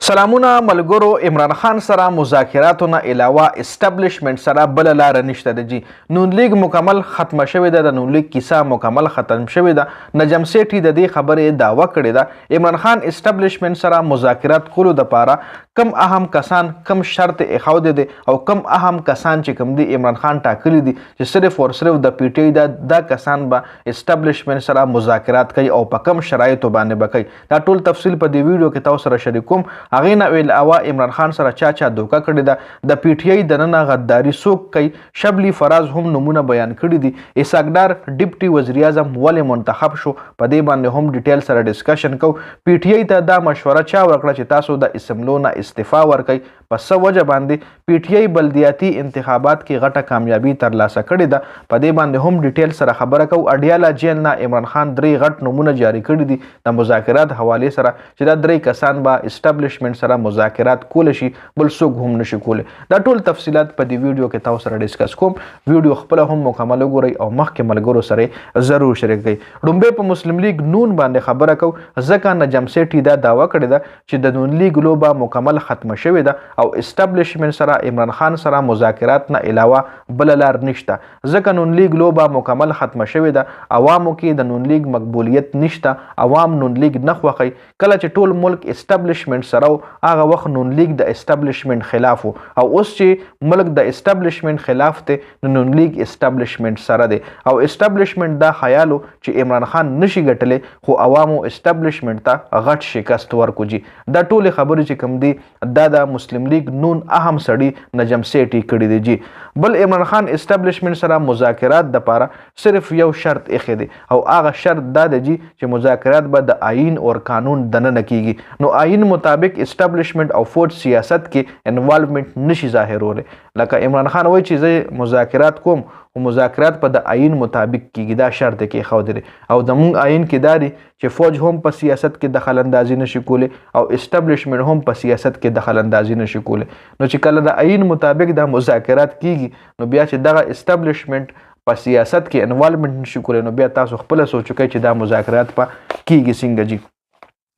سلامونه ملګرو. عمران خان سره مذاکراتو نه علاوه اسټابلیشمنټ سره بل لار نشته ده جی. نون لیگ مکمل ختمه شوې ده. د نون لیگ کیسه مکمل ختم شوې ده. نجم سیټي د دې خبرې دعوه کړې ده عمران خان اسټابلیشمنټ سره مذاکرات کولو دپاره کم اهم کسان کم شرط ایښودی دی او کم اهم کسان چې کوم دي عمران خان ټاکلي دي چې صرف او صرف د پی ټی آی دا کسان به اسټابلیشمنټ سره مذاکرات کوي او په کم شرایطو باندې به کوي. دا ټول تفصیل په دې ویډیو کې تاسو سره شریکوم. هغې نه علاوه عمران خان سره چا دوکه کړې ده، د پی ټی آی دننه غداري څوک کوي، شبلی فراز هم نمونه بیان کړي دي. اسحاق ډار ډیپټي وزیر اعظم ولې منتخب شو په دې باندې هم ډیټیل سره ډسکشن کوو. پی ټی آی ته دا مشوره چا ورکړه چې تاسو د اسمبلو نه استعفا ورکړئ؟ په څه وجه باندې پی ټی آی بلدیاتي انتخابات کې غټه کامیابي ترلاسه کړې ده، په دې باندې هم ډیټیل سره خبره کوو. اډیاله جیل نه عمران خان 3 غټ نمونه جاری کړي دي د مذاکرات حوالې سره چې دا 3 کسان به اسټابلیشمنټ سره مذاکرات کول شي، بل څوک هم نشي کولی. دا ټول تفصیلات په دې ویډیو کې تاسو سره ډسکس کوم. ویډیو خپل هم مکمل وګورئ او مخکې ملګرو سره ضرور شریک کړئ. لومبه په مسلم لیگ نون باندې خبره کوو ځکه نجم سیټي دا دعوه کړې ده چې د نون لیگ لوبه مکمل ختمه شوې ده او اسټابلیشمنټ سره عمران خان سره مذاکرات نه علاوه بل لار نشته، ځکه نون لیگ لوبه مکمل ختمه شوې ده. عوامو کې د نون لیگ مقبولیت نشته، عوام نون لیگ نه خوښوي. کله چې ټول ملک اسټابلیشمنټ سره هغه وخت نون لیگ د اسټابلیشمنټ خلاف او اوس چې ملک د اسټابلیشمنټ خلاف دی نو نون لیگ اسټابلیشمنټ سره دی او اسټابلیشمنټ دا خیالو چې عمران خان نشي ګټلی خو عوامو اسټابلیشمنټ ته غټ شکست ورکو جی. دا ټولې خبرې چې کوم دي دا د مسلم لیگ نون اهم سړي نجم سیټي کړي دي جی. بل عمران خان اسټابلیشمنټ سره مذاکرات دپاره صرف یو شرط ایښی دی او هغه شرط دا دی جی چې مذاکرات به د آئین او قانون دننه کیږي. نو آئین مطابق اسټابلیشمنټ او فوج سیاست کې انوالومنټ نشي ظاهرولی. لکه عمران خان وایي چې زه مذاکرات کوم او مذاکرات په د آئین مطابق کیږي، دا شرط کې ایښودی دی او زموږ آئین کې دا دی چې فوج هم په سیاست کې دخل اندازي نشي کولی او اسټابلیشمنټ هم په سیاست کې دخل اندازي نشي کولی. نو چې کله د آئین مطابق د مذاکرات کیږي نو بیا چې دغه اسټابلیشمنټ په سیاست کې انوالومنټ نشي کولی نو بیا تاسو خپله سوچ وکئ چې دا مذاکرات په کیږي څنګه جی.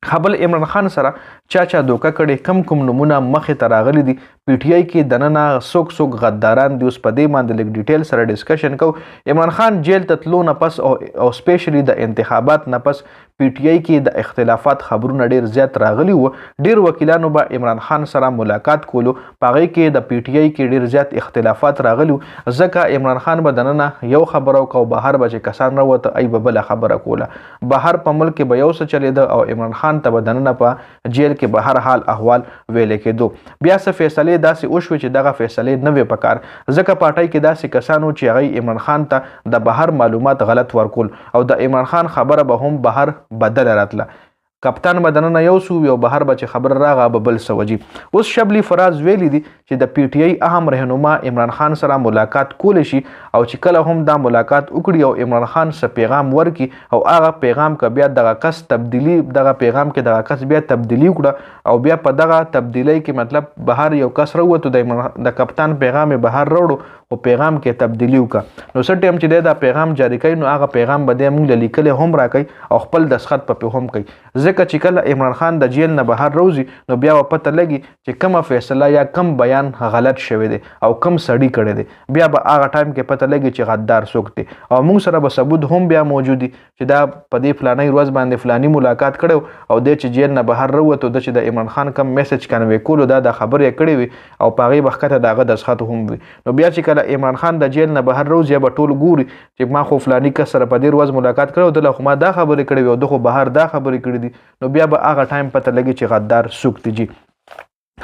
خبل عمران خان سره چا دوکه کړي، کم نمونه مخې ته راغلي دي. پی ټی آی کې دننه څوک غداران دي، اوس په دې باندې لږ ډیټیل سره ډسکشن کوو. عمران خان جیل ته تلو نه پس او سپیشلی د انتخابات نه پس پی ټی آی کې د اختلافات خبرونه ډیر زیات راغلي وو. ډیر وکیلانو به عمران خان سره ملاقات کولو، په هغې کې د پی ټی آی کې ډیر زیات اختلافات راغلي وو ځکه عمران خان به دننه یو خبره وکړو، بهر به چې کسان راوته ای به بله خبره کوله. بهر په ملک کې به یو څه چلېده او عمران خان ته به دننه په جیل کې به هر حال احوال ویلې کېدو. بیا څه فیصلې داسې وشوې چې دغه فیصلې نه وې پکار ځکه پارټۍ کې داسې کسان وو چې هغوی عمران خان ته د بهر معلومات غلط ورکول او د عمران خان خبره به هم بهر بدله راتله. کپتان به دننه یو سو یو بهر به چې خبر راغه به بل څه وجي. اوس شبلی فراز ویلی دي چې د پی ټی آی اهم رهنما عمران خان سره ملاقات کولی شي او چې کله هم دا ملاقات وکړي او عمران خان څه پیغام ورکړي او هغه پیغام که بیا دغه کس تبدیلی دغه پیغام کې دغه کس بیا تبدیلی وکړه او بیا په دغه تبدیلی کې مطلب بهر یو کس راووتو د کپتان پیغام یې بهر راوړو او پیغام کې تبدیلی وکړه نو څه ټایم چې دی دا پیغام جاری کوي نو هغه پیغام به دی موږ له لیکلی هم راکوي او خپل دستخط په هم کوي ځکه چې کله عمران خان د جیل نه بهر روزي نو بیا به پته لګي چې کومه فیصله یا کم بیان غلط شوی دی او کم سړي کړی دی. بیا به هغه ټایم کې پته لګي چې غدار څوک دی او موږ سره به ثبوت هم بیا موجود دي چې دا په دې فلانۍ ورځ باندې فلاني ملاقات کړی او دی چې جیل نه بهر راووتو د چې د عمران خان کم میسج کنوی کولو دا د خبرې یې کړې وي او په هغې به ښکته د هغه دستخط هم وي. نو بیا چې کله عمران خان د جیل نه بهر روزي به ټول ګوري چې ما خو فلاني کس سره په دې ورځ ملاقات کړی او دله خو ما دا خبرې کړې وي او ده خو بهر دا خبرې کړي دي نو بیا به هغه ټایم پته لګي چې غدار څوک دی جی.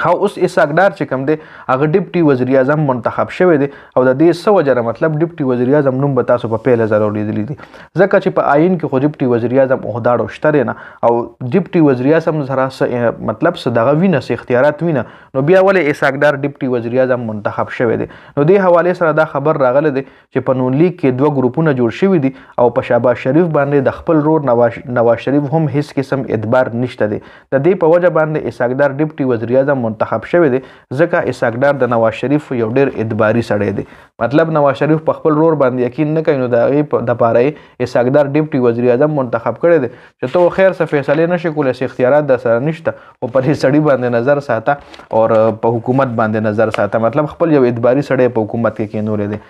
اوس اسحاق ډار چې کوم دی هغه ډیپټي وزیر اعظم منتخب شوی دی او د دې څه وجه مطلب ډیپټي وزیر اعظم نوم به تاسو په پیله ځل اوریدلی دی ځکه چې په آئین کې خو ډیپټي وزیر اعظم عهداړو شته دی نه او ډیپټي وزیر اعظم سره مطلب څه دغه وینه څه اختیارات وینه نو بیا ولې اسحاق ډار ډیپټي وزیر اعظم منتخب شوی دی. نو دې حوالې سره دا خبر راغلی دی چې په نون لیگ کې 2 ګروپونه جوړ شوي دي او په شهباز شریف باندې د خپل رور نواز شریف هم هیڅ قسم اعتبار نشته دی. د دې په وجه باندې اسحاق ډار ډیپټي وزیر اعظم منتخب شوی دی ځکه اسحاق ډار د نواز شریف یو ډیر ادباري سړی دی مطلب نواز شریف په خپل رور باندې یقین نه کوي نو د هغې دپاره اسحاق ډار ډیپټي وزیر اعظم منتخب کړی دی چې ته خیر څه فیصلې نشي کولی څه اختیارات در سره نشته خو په دې سړي باندې نظر ساته او په حکومت باندې نظر ساته مطلب خپل یو ادباري سړی په حکومت کې کېنولی دی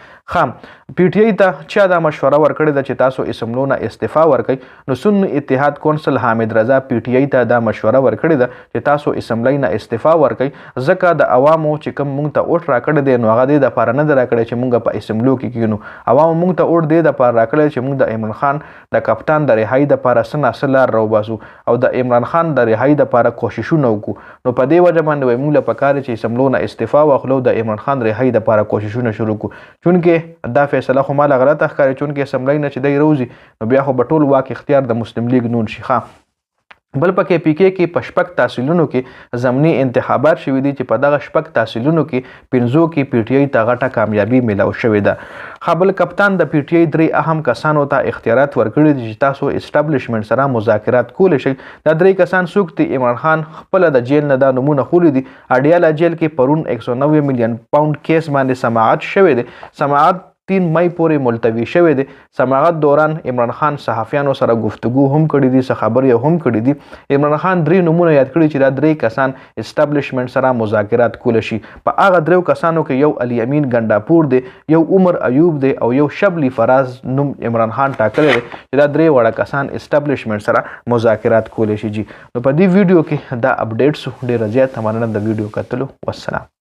پی ټی آی ته چا دا مشوره ورکړې ده چې تاسو اسمبلو نه استعفا ورکړئ نو سن اتحاد کونسل حامد رضا پی ټی آی ته دا مشوره ورکړې ده چې تاسو اسمبلی نه استعفا ورکړئ ځکه د عوامو چې کوم موږ ته اوټ راکړی دی نو هغه دې دپاره نه دی راکړی چې موږ په اسمبلو کې کښېنو عوامو موږ ته اوټ دې دپاره راکړی چې موږ د عمران خان د کپتان د رهایي دپاره څه ناسه لار راوباسو او د عمران خان د رهایي دپاره کوششونه وکړو نو په دې وجه باندې وایي موږ له پکار چې اسمبلو نه استعفا واخلو د عمران خان رهایي دپاره کوششونه شروع کړو چونکې دا فیصله خو ما له غلطه ښکاري چونکې اسمبلی نه چې دی روزي نو بیا خو به ټول واک اختیار د مسلم لیگ نون شي بل پکې پی کې کې په شپږ تحصیلونو کې ضمني انتخابات شوي دي چې په دغه شپږ تحصیلونو کې پنځو کې پی ټی آی ته غټه کامیابي میلاو شوې ده بل کپتان د پی ټی آی درې اهم کسانو ته اختیارات ورکړي دي چې تاسو اسټابلیشمنټ سره مذاکرات کولی شئ دا درې کسان څوک دي عمران خان خپله د جیل نه دا نومونه خولی دي اډیاله جیل کې پرون 190 میلیون پاونډ کیس باندې سماعت شوی دی سماعت 3 مئی پورې ملتوي شوی دی سماعت دوران عمران خان صحافیانو سره گفتگو هم کړي دي څه خبرې هم کړي دي عمران خان درې نومونه یاد کړي چې دا درې کسان اسټابلیشمنټ سره مذاکرات کولی شي په هغه دریو کسانو کې یو علي امین ګنډاپور دی یو عمر ایوب دی او یو شبلی فراز نوم عمران خان ټاکلی دی چې دا درې وړه کسان اسټابلیشمنټ سره مذاکرات کولی شي نو په دې ویډیو کې دا اپډیټس ډېره زیاته مننه د ویډیو کتلو والسلام